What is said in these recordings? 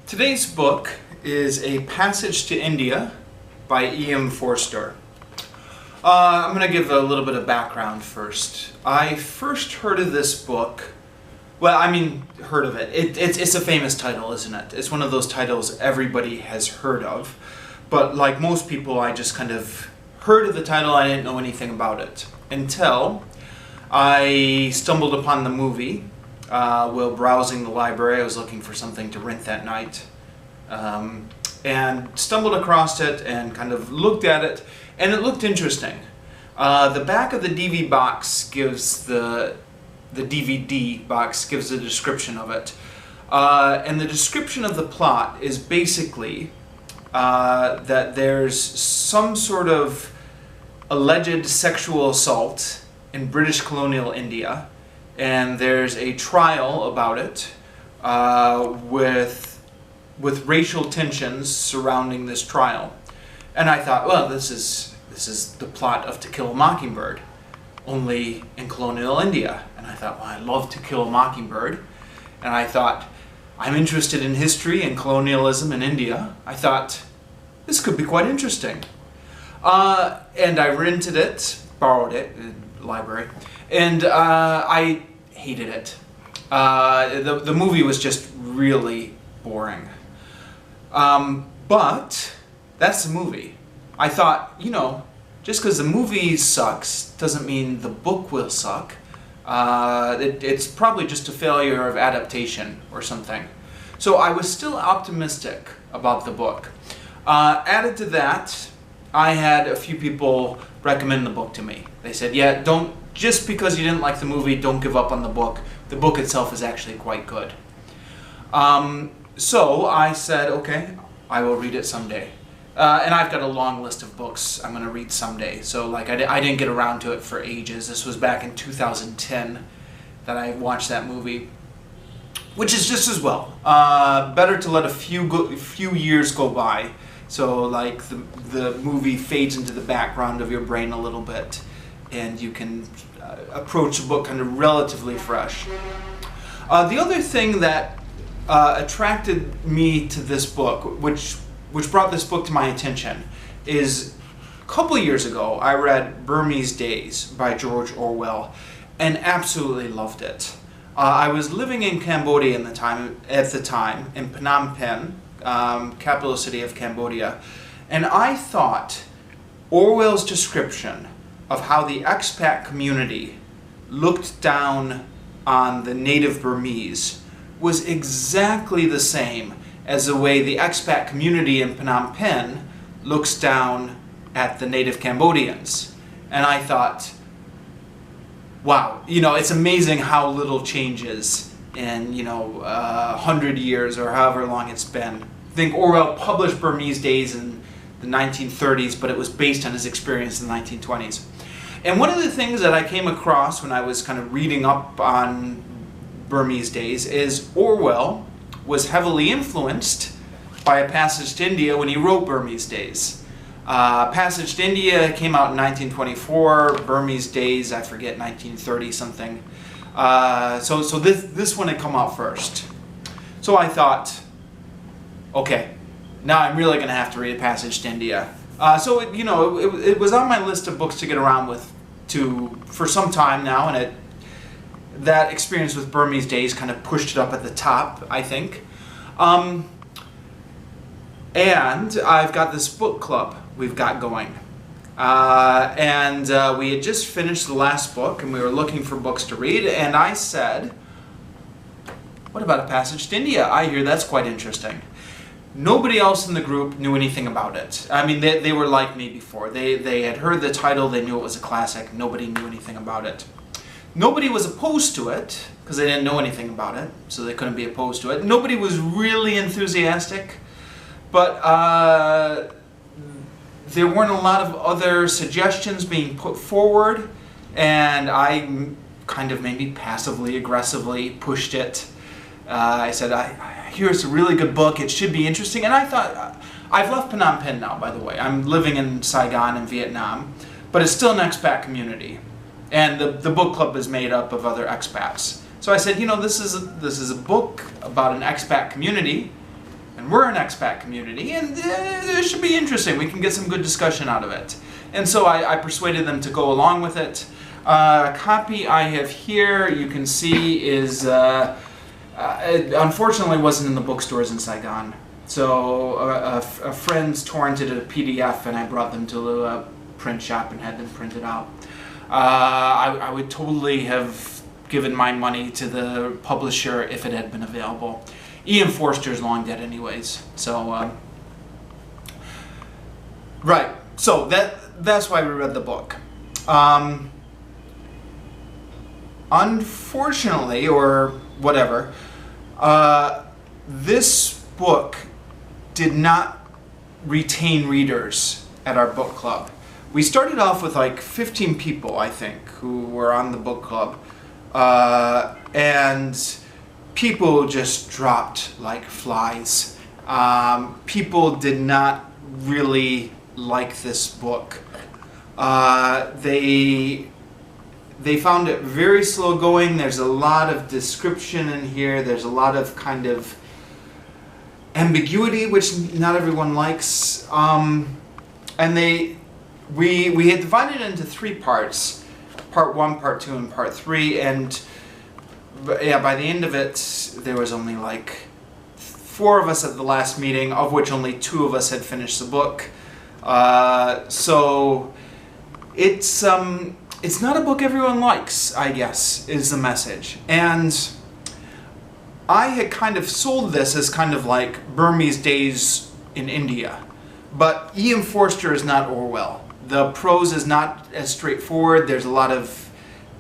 Today's book is A Passage to India by Forster. I'm going to give a little bit of background first. I first heard of this book, heard of it. It's a famous title, isn't it? It's one of those titles everybody has heard of. But like most people, I just kind of heard of the title, I didn't know anything about it. Until I stumbled upon the movie. While browsing the library, I was looking for something to rent that night, and stumbled across it and kind of looked at it, and it looked interesting. The back of the DVD box gives the DVD box gives a description of it, and the description of the plot is basically that there's some sort of alleged sexual assault in British colonial India. And there's a trial about it with racial tensions surrounding this trial. And I thought, well, this is the plot of To Kill a Mockingbird, only in colonial India. And I thought, well, I love To Kill a Mockingbird. And I thought, I'm interested in history and colonialism in India. I thought, this could be quite interesting. And I rented it, borrowed it in the library. And I hated it. The movie was just really boring. But that's the movie. I thought, just because the movie sucks doesn't mean the book will suck. It's probably just a failure of adaptation or something. So I was still optimistic about the book. Added to that, I had a few people recommend the book to me. They said, yeah, just because you didn't like the movie, don't give up on the book. The book itself is actually quite good. So I said, okay, I will read it someday. And I've got a long list of books I'm going to read someday. So like I didn't get around to it for ages. This was back in 2010 that I watched that movie, which is just as well. Better to let a few years go by. So like the movie fades into the background of your brain a little bit, and you can approach the book kind of relatively fresh. The other thing that attracted me to this book, which brought this book to my attention, is a couple of years ago I read Burmese Days by George Orwell and absolutely loved it. I was living in Cambodia at the time, in Phnom Penh, capital city of Cambodia, and I thought Orwell's description of how the expat community looked down on the native Burmese was exactly the same as the way the expat community in Phnom Penh looks down at the native Cambodians. And I thought, wow, it's amazing how little changes in 100 years or however long it's been. I think Orwell published Burmese Days in the 1930s, but it was based on his experience in the 1920s. And one of the things that I came across when I was kind of reading up on Burmese Days is Orwell was heavily influenced by A Passage to India when he wrote Burmese Days. Passage to India came out in 1924, Burmese Days, I forget, 1930 something. So this one had come out first. So I thought, okay, now I'm really going to have to read A Passage to India. So it was on my list of books to get around with for some time now, and that experience with Burmese Days kind of pushed it up at the top, I think. And I've got this book club we've got going. And we had just finished the last book, and we were looking for books to read, and I said, what about A Passage to India? I hear that's quite interesting. Nobody else in the group knew anything about it. I mean, they were like me before. They had heard the title, they knew it was a classic, nobody knew anything about it. Nobody was opposed to it, because they didn't know anything about it, so they couldn't be opposed to it. Nobody was really enthusiastic, but there weren't a lot of other suggestions being put forward, and I kind of maybe passively, aggressively pushed it. I said, I hear it's a really good book, it should be interesting, and I thought, I've left Phnom Penh now, by the way. I'm living in Saigon in Vietnam, but it's still an expat community, and the book club is made up of other expats. So I said, this is a book about an expat community, and fine. We're an expat community, and it should be interesting. We can get some good discussion out of it. And so I persuaded them to go along with it. A copy I have here, you can see, is it unfortunately wasn't in the bookstores in Saigon. So a friend's torrented a PDF, and I brought them to a print shop and had them printed out. I would totally have given my money to the publisher if it had been available. Ian Forster's long dead anyways. So, right. So that's why we read the book. Unfortunately, or whatever, this book did not retain readers at our book club. We started off with like 15 people, I think, who were on the book club, and people just dropped like flies. People did not really like this book. They found it very slow going. There's a lot of description in here. There's a lot of kind of ambiguity, which not everyone likes. And we had divided it into 3 parts. Part 1, Part 2, and Part 3. And yeah, by the end of it, there was only like 4 of us at the last meeting, of which only 2 of us had finished the book. So it's not a book everyone likes, I guess, is the message. And I had kind of sold this as kind of like Burmese Days in India. But Ian Forster is not Orwell. The prose is not as straightforward. There's a lot of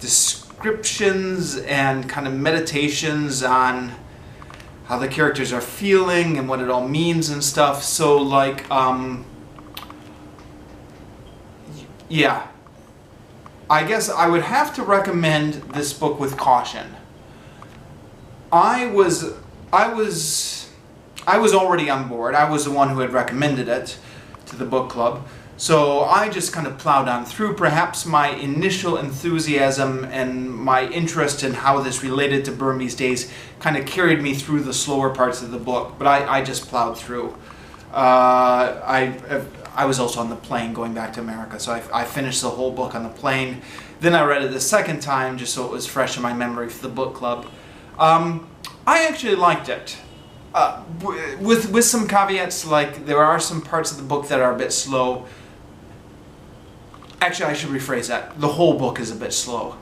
descriptions and kind of meditations on how the characters are feeling and what it all means and stuff. So like, yeah. I guess I would have to recommend this book with caution. I was already on board. I was the one who had recommended it to the book club. So I just kind of plowed on through. Perhaps my initial enthusiasm and my interest in how this related to Burmese Days kind of carried me through the slower parts of the book, but I just plowed through. I was also on the plane going back to America, so I finished the whole book on the plane. Then I read it the second time just so it was fresh in my memory for the book club. I actually liked it. With some caveats, like there are some parts of the book that are a bit slow. Actually, I should rephrase that. The whole book is a bit slow.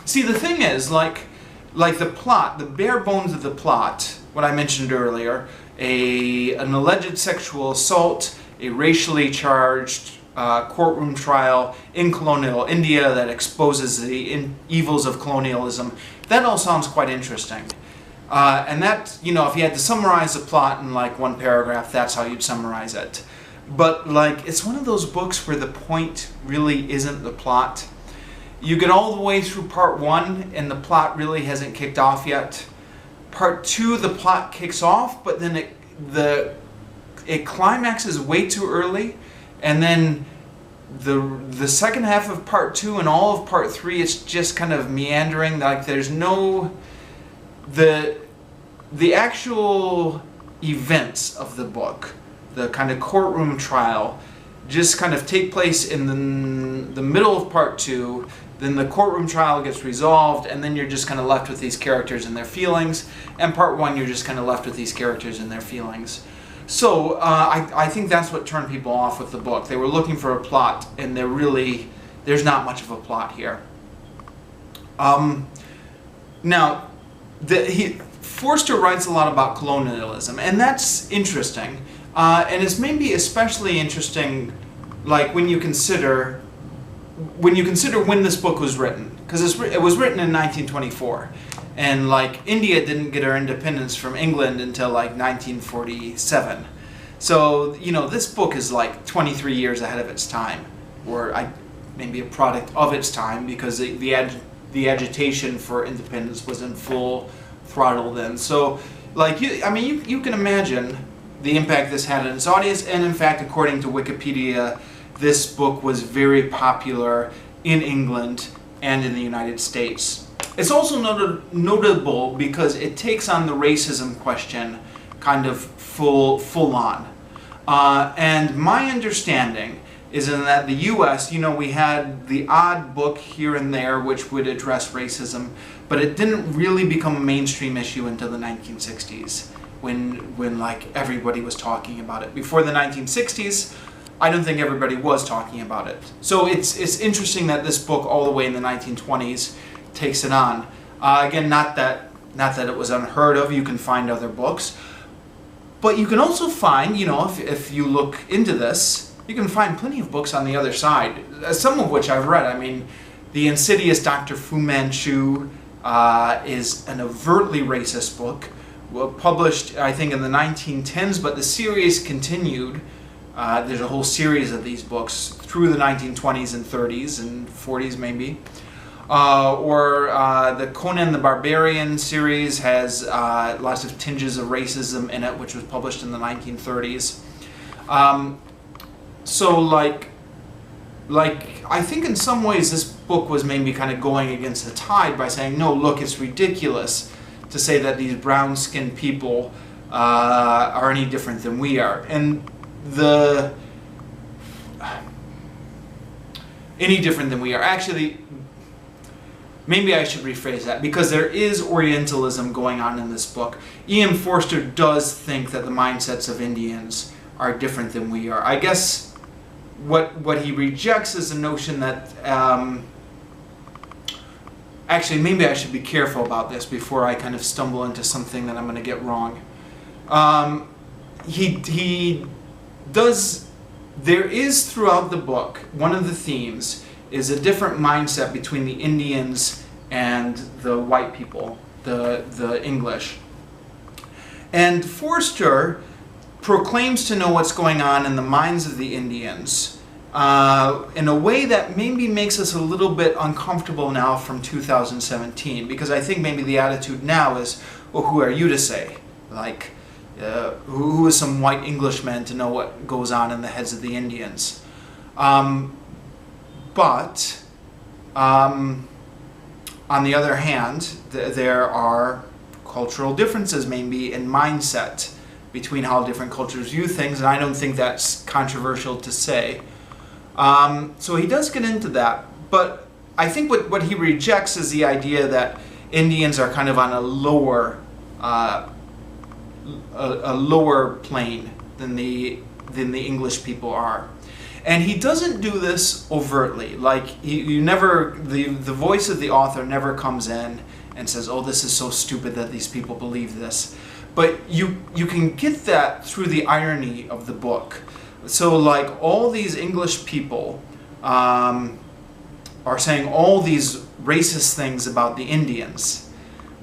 See, the thing is, like the plot, the bare bones of the plot, what I mentioned earlier, an alleged sexual assault, a racially charged courtroom trial in colonial India that exposes the evils of colonialism. That all sounds quite interesting. And that, you know, if you had to summarize the plot in like 1 paragraph, that's how you'd summarize it. But like, it's one of those books where the point really isn't the plot. You get all the way through Part 1 and the plot really hasn't kicked off yet. Part 2, the plot kicks off, but then it climaxes way too early, and then the second half of Part 2 and all of Part 3, it's just kind of meandering. Like there's no the actual events of the book, the kind of courtroom trial, just kind of take place in the middle of Part 2. Then the courtroom trial gets resolved, and then you're just kind of left with these characters and their feelings. And Part 1, you're just kind of left with these characters and their feelings. So I think that's what turned people off with the book. They were looking for a plot, and there's not much of a plot here. Now, Forster writes a lot about colonialism, and that's interesting. And it's maybe especially interesting, like when you consider when this book was written, because it was written in 1924. And like India didn't get her independence from England until like 1947. So, you know, this book is like 23 years ahead of its time, or maybe a product of its time, because the agitation for independence was in full throttle then. So, like, you can imagine the impact this had on its audience, and in fact, according to Wikipedia, this book was very popular in England and in the United States. It's also notable because it takes on the racism question kind of full on. And my understanding is in that the U.S., we had the odd book here and there which would address racism, but it didn't really become a mainstream issue until the 1960s, when like everybody was talking about it. Before the 1960s, I don't think everybody was talking about it. So it's interesting that this book, all the way in the 1920s, takes it on. Again, not that it was unheard of. You can find other books, but you can also find, if you look into this, you can find plenty of books on the other side. Some of which I've read. I mean, The Insidious Dr. Fu Manchu is an overtly racist book, published I think in the 1910s, but the series continued. There's a whole series of these books through the 1920s and 30s and 40s maybe. The Conan the Barbarian series has lots of tinges of racism in it, which was published in the 1930s. So like I think in some ways this book was maybe kind of going against the tide by saying, no, look, it's ridiculous to say that these brown-skinned people are any different than we are. And any different than we are. Actually, maybe I should rephrase that, because there is Orientalism going on in this book. E.M. Forster does think that the mindsets of Indians are different than we are. I guess what he rejects is the notion that actually, maybe I should be careful about this before I kind of stumble into something that I'm going to get wrong. There is throughout the book, one of the themes is a different mindset between the Indians and the white people, the English. And Forster proclaims to know what's going on in the minds of the Indians in a way that maybe makes us a little bit uncomfortable now from 2017, because I think maybe the attitude now is, well, who are you to say? Like, who is some white Englishman to know what goes on in the heads of the Indians? But on the other hand, there are cultural differences maybe in mindset between how different cultures view things, and I don't think that's controversial to say. So he does get into that, but I think what he rejects is the idea that Indians are kind of on a lower plane than the English people are. And he doesn't do this overtly. Like, the voice of the author never comes in and says, oh, this is so stupid that these people believe this. But you can get that through the irony of the book. So like, all these English people are saying all these racist things about the Indians.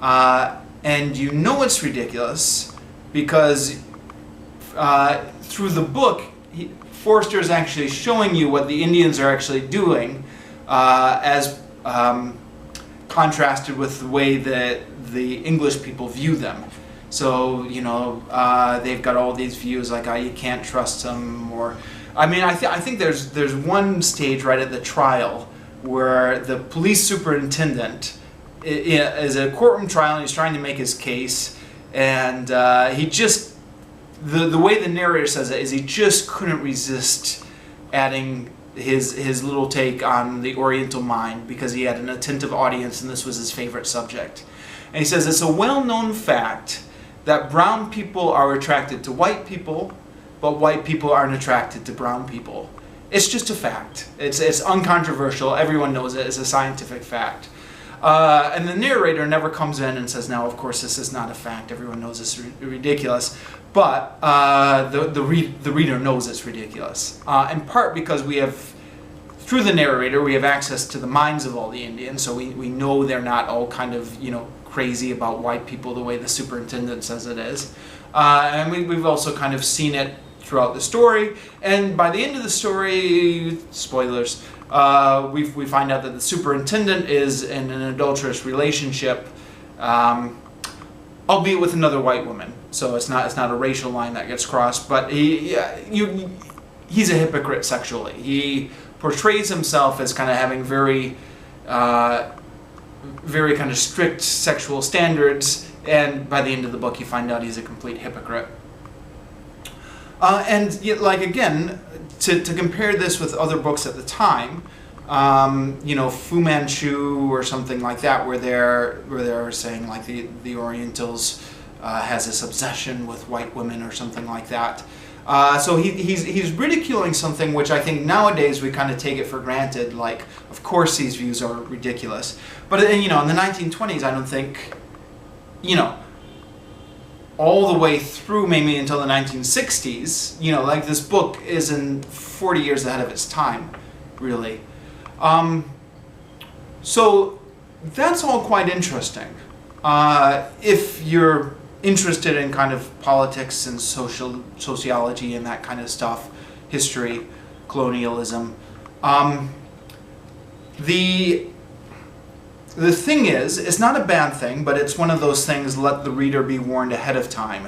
And you know it's ridiculous because through the book, Forster is actually showing you what the Indians are actually doing as contrasted with the way that the English people view them. So, they've got all these views like, you can't trust them, or... I mean, I think there's one stage right at the trial where the police superintendent is a courtroom trial and he's trying to make his case, and he just... The way the narrator says it is he just couldn't resist adding his little take on the Oriental mind because he had an attentive audience and this was his favorite subject. And he says, it's a well-known fact that brown people are attracted to white people, but white people aren't attracted to brown people. It's just a fact. It's uncontroversial. Everyone knows it. It's a scientific fact. And the narrator never comes in and says, now, of course, this is not a fact. Everyone knows it's ridiculous. But the reader knows it's ridiculous. In part because we have, through the narrator, we have access to the minds of all the Indians, so we know they're not all kind of, crazy about white people the way the superintendent says it is. And we've also kind of seen it throughout the story. And by the end of the story, spoilers, we find out that the superintendent is in an adulterous relationship, albeit with another white woman. So it's not a racial line that gets crossed, but he's a hypocrite sexually. He portrays himself as kind of having very kind of strict sexual standards, And by the end of the book, you find out he's a complete hypocrite. And yet, like, again, to compare this with other books at the time, you know, Fu Manchu or something like that, where they're saying like the Orientals has this obsession with white women or something like that. So he's ridiculing something which I think nowadays we kind of take it for granted. Like, of course these views are ridiculous, but you know, in the 1920s, I don't think, you know, all the way through maybe until the 1960s, you know, like this book isn't 40 years ahead of its time, really. So that's all quite interesting. If you're interested in kind of politics and sociology and that kind of stuff, history, colonialism. The thing is, it's not a bad thing, but it's one of those things, let the reader be warned ahead of time.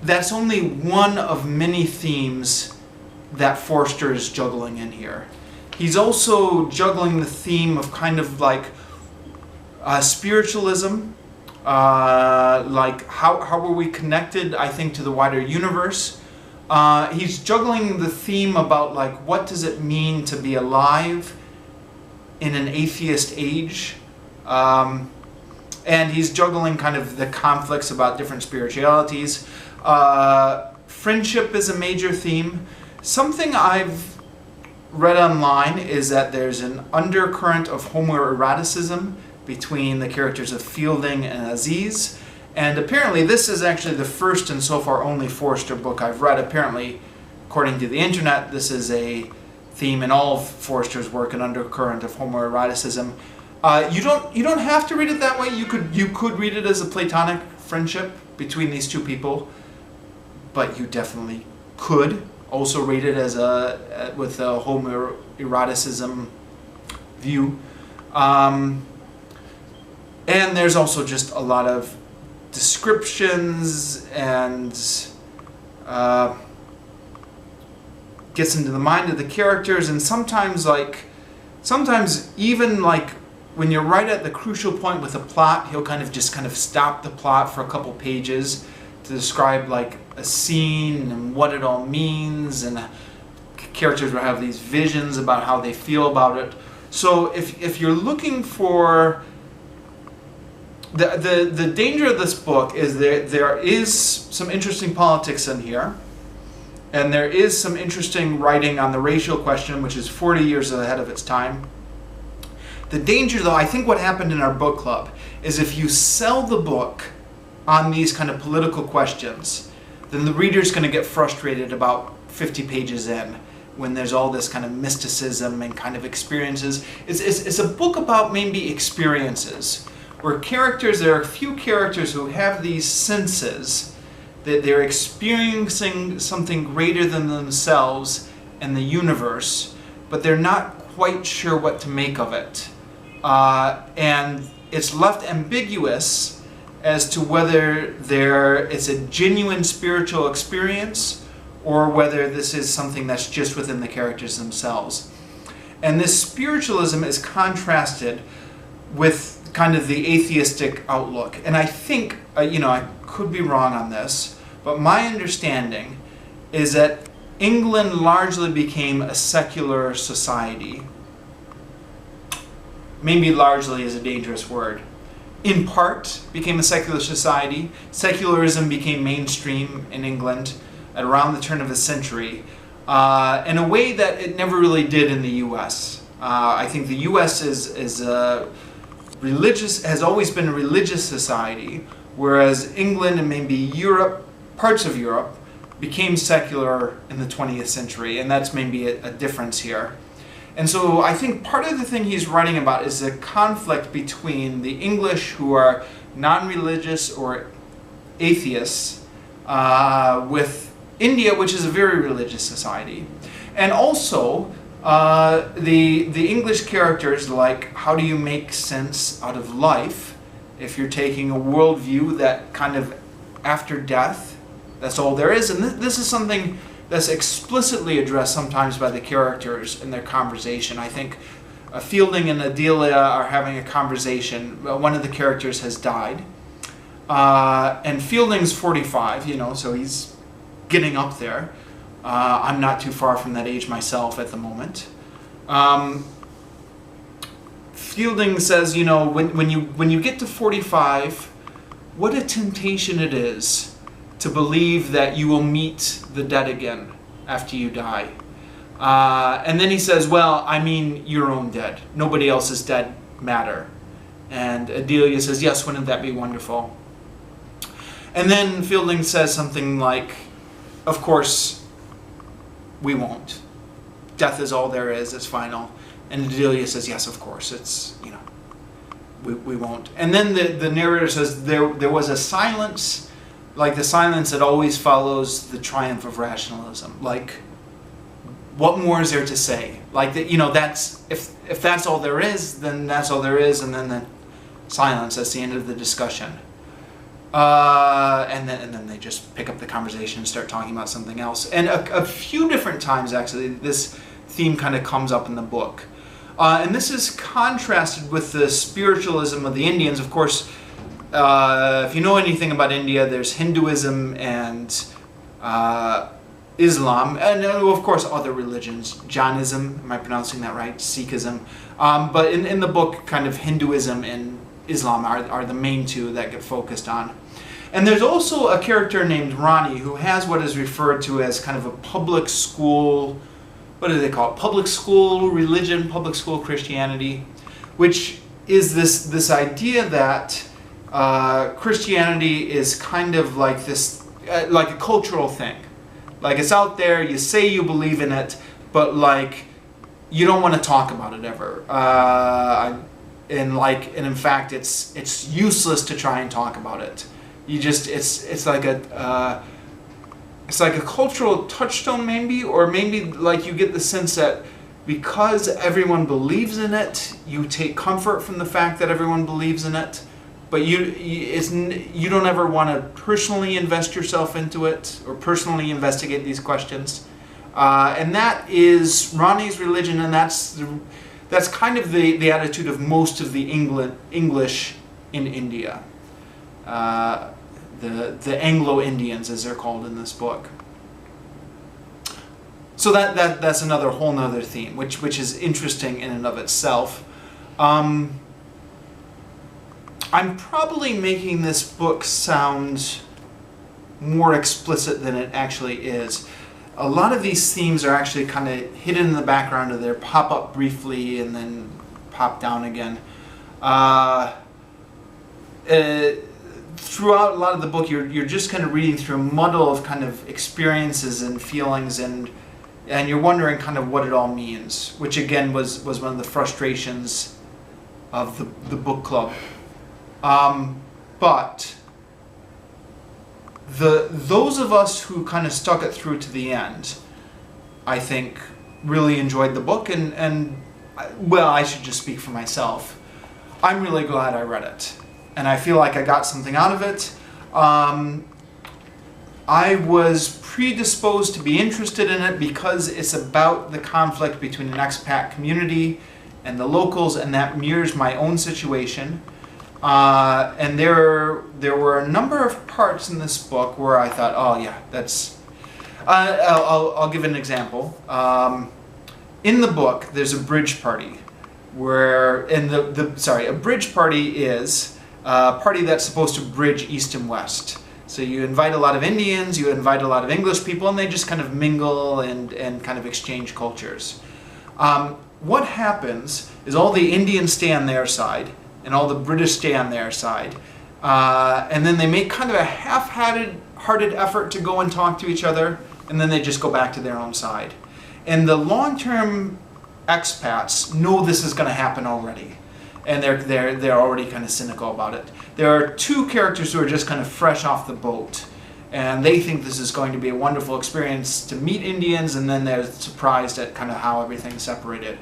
That's only one of many themes that Forster is juggling in here. He's also juggling the theme of kind of like spiritualism, like how are we connected, I think, to the wider universe. He's juggling the theme about like what does it mean to be alive in an atheist age. And he's juggling kind of the conflicts about different spiritualities. Friendship is a major theme. Something I've read online is that there's an undercurrent of homoeroticism between the characters of Fielding and Aziz. And apparently this is actually the first and so far only Forster book I've read. Apparently, according to the internet, this is a theme in all of Forster's work, an undercurrent of homoeroticism. You don't have to read it that way. You could read it as a platonic friendship between these two people, but you definitely could also read it as with a homoeroticism view. And there's also just a lot of descriptions and gets into the mind of the characters, and sometimes even like when you're right at the crucial point with a plot, he'll kind of stop the plot for a couple pages to describe like a scene and what it all means, and characters will have these visions about how they feel about it. So if you're looking for the danger of this book is there is some interesting politics in here, and there is some interesting writing on the racial question, which is 40 years ahead of its time. The danger, though, I think what happened in our book club is if you sell the book on these kind of political questions, then the reader's going to get frustrated about 50 pages in when there's all this kind of mysticism and kind of experiences. It's a book about maybe experiences, where there are a few characters who have these senses that they're experiencing something greater than themselves and the universe, but they're not quite sure what to make of it. And it's left ambiguous as to whether it's a genuine spiritual experience or whether this is something that's just within the characters themselves. And this spiritualism is contrasted with kind of the atheistic outlook. And I think, I could be wrong on this, but my understanding is that England largely became a secular society. Maybe largely is a dangerous word. In part, became a secular society. Secularism became mainstream in England at around the turn of the century, in a way that it never really did in the U.S. I think the U.S. has always been a religious society, whereas England and maybe Europe, parts of Europe, became secular in the 20th century, and that's maybe a difference here. And so I think part of the thing he's writing about is the conflict between the English, who are non-religious or atheists, with India, which is a very religious society. And also the English characters, like how do you make sense out of life if you're taking a worldview that kind of after death, that's all there is. And this is something that's explicitly addressed sometimes by the characters in their conversation. I think Fielding and Adelia are having a conversation. One of the characters has died. And Fielding's 45, you know, so he's getting up there. I'm not too far from that age myself at the moment. Fielding says, you know, when you get to 45, what a temptation it is to believe that you will meet the dead again after you die. And then he says, well, I mean your own dead. Nobody else's dead matter. And Adelia says, yes, wouldn't that be wonderful? And then Fielding says something like, of course, we won't. Death is all there is, it's final. And Adelia says, yes, of course, it's, you know, we won't. And then the narrator says, there was a silence, like the silence that always follows the triumph of rationalism. Like, what more is there to say? Like, you know, that's, if that's all there is, then that's all there is, and then the silence, that's the end of the discussion. And then they just pick up the conversation and start talking about something else. And a few different times, actually, this theme kind of comes up in the book. And this is contrasted with the spiritualism of the Indians. Of course, if you know anything about India, there's Hinduism and Islam, and of course other religions. Jainism, am I pronouncing that right? Sikhism. But in the book, kind of Hinduism and Islam are the main two that get focused on. And there's also a character named Rani who has what is referred to as kind of a public school, what do they call it? Public school religion, public school Christianity, which is this idea that Christianity is kind of like this, like a cultural thing. Like, it's out there, you say you believe in it, but like you don't want to talk about it ever. And in fact, it's useless to try and talk about it. You just, it's like a cultural touchstone, maybe, or maybe like you get the sense that because everyone believes in it, you take comfort from the fact that everyone believes in it, but you don't ever want to personally invest yourself into it or personally investigate these questions. And that is Rani's religion, and that's kind of the attitude of most of the English in India. The Anglo-Indians, as they're called in this book. So that's another whole nother theme, which is interesting in and of itself. I'm probably making this book sound more explicit than it actually is. A lot of these themes are actually kind of hidden in the background, or they pop up briefly and then pop down again. Throughout a lot of the book, you're just kind of reading through a muddle of kind of experiences and feelings, and you're wondering kind of what it all means, which again was one of the frustrations of the book club. But those of us who kind of stuck it through to the end, I think, really enjoyed the book, and well, I should just speak for myself. I'm really glad I read it, and I feel like I got something out of it. I was predisposed to be interested in it because it's about the conflict between an expat community and the locals, and that mirrors my own situation. And there were a number of parts in this book where I thought, oh yeah, that's... I'll give an example. In the book, there's a bridge party, where a bridge party is a party that's supposed to bridge East and West. So you invite a lot of Indians, you invite a lot of English people, and they just kind of mingle and kind of exchange cultures. What happens is all the Indians stay on their side, and all the British stay on their side, and then they make kind of a half-hearted effort to go and talk to each other, and then they just go back to their own side. And the long-term expats know this is going to happen already, and they're already kind of cynical about it. There are two characters who are just kind of fresh off the boat, and they think this is going to be a wonderful experience to meet Indians, and then they're surprised at kind of how everything's separated.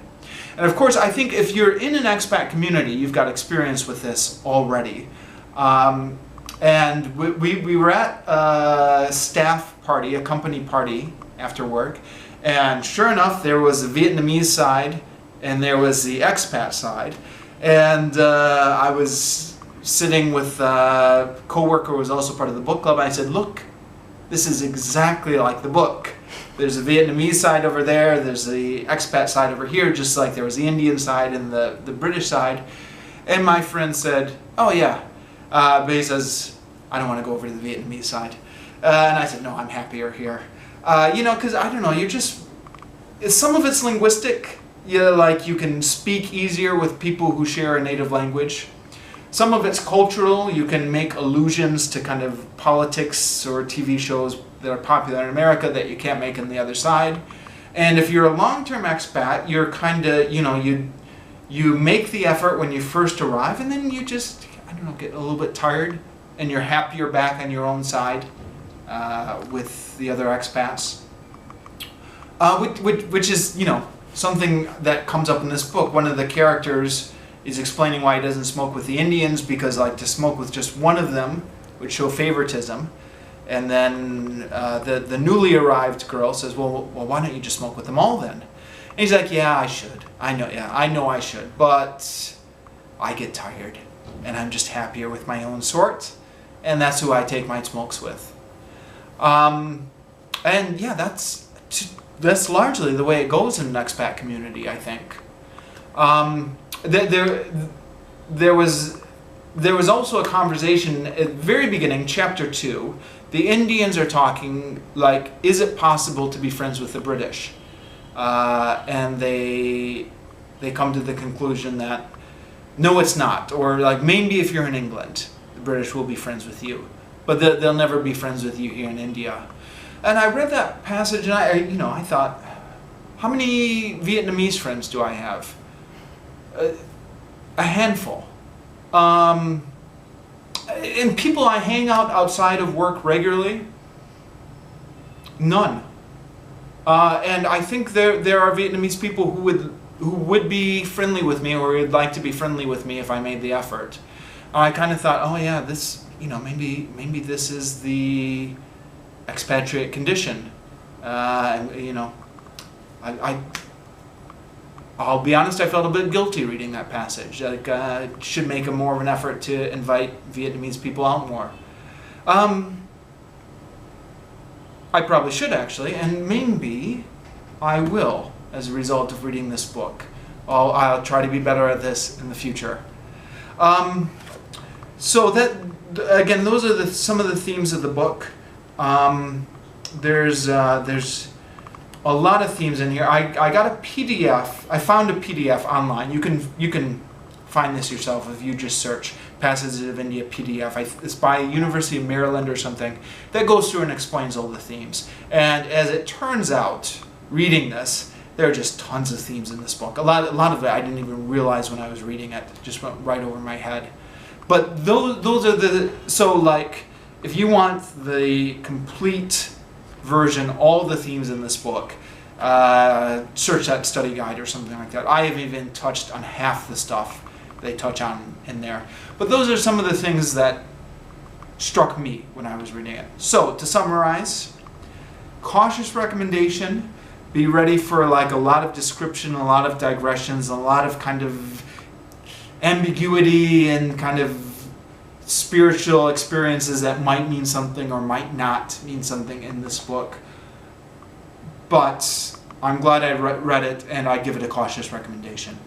And of course, I think if you're in an expat community, you've got experience with this already. And we were at a staff party, a company party after work, and sure enough, there was the Vietnamese side and there was the expat side. And I was sitting with a co-worker who was also part of the book club. I said, look, this is exactly like the book. There's a Vietnamese side over there, there's the expat side over here, just like there was the Indian side and the British side. And my friend said, oh yeah. But he says, I don't want to go over to the Vietnamese side. And I said, no, I'm happier here. You know, because I don't know, you're just, some of it's linguistic. Like you can speak easier with people who share a native language. Some of it's cultural. You can make allusions to kind of politics or TV shows that are popular in America that you can't make on the other side. And if you're a long-term expat, you're kind of, you know, you make the effort when you first arrive, and then you just, I don't know, get a little bit tired, and you're happier back on your own side with the other expats. Which is, you know, something that comes up in this book. One of the characters is explaining why he doesn't smoke with the Indians, because like to smoke with just one of them would show favoritism. And then the newly arrived girl says, well, why don't you just smoke with them all then? And he's like, yeah, I should. I know I should, but I get tired, and I'm just happier with my own sort, and that's who I take my smokes with. And yeah, that's largely the way it goes in an expat community, I think. There was also a conversation at the very beginning, chapter 2. The Indians are talking like, is it possible to be friends with the British? And they come to the conclusion that no, it's not. Or like, maybe if you're in England, the British will be friends with you, but they'll never be friends with you here in India. And I read that passage, and I thought, how many Vietnamese friends do I have? A handful. And people I hang out outside of work regularly, none. And I think there are Vietnamese people who would be friendly with me, or would like to be friendly with me if I made the effort. I kind of thought, oh yeah, this, you know, maybe this is the expatriate condition. You know, I'll be honest, I felt a bit guilty reading that passage. Like, should make more of an effort to invite Vietnamese people out more. I probably should actually, and maybe I will as a result of reading this book. I'll try to be better at this in the future. So that, again, those are some of the themes of the book. There's a lot of themes in here. I got a PDF. I found a PDF online. You can find this yourself if you just search Passages of India PDF. It's by University of Maryland or something that goes through and explains all the themes. And as it turns out, reading this, there are just tons of themes in this book. A lot of it I didn't even realize when I was reading it. Just went right over my head. But those are so like, if you want the complete version, all the themes in this book, search that study guide or something like that. I have even touched on half the stuff they touch on in there. But those are some of the things that struck me when I was reading it. So, to summarize, cautious recommendation, be ready for like a lot of description, a lot of digressions, a lot of kind of ambiguity and kind of spiritual experiences that might mean something or might not mean something in this book. But I'm glad I read it, and I give it a cautious recommendation.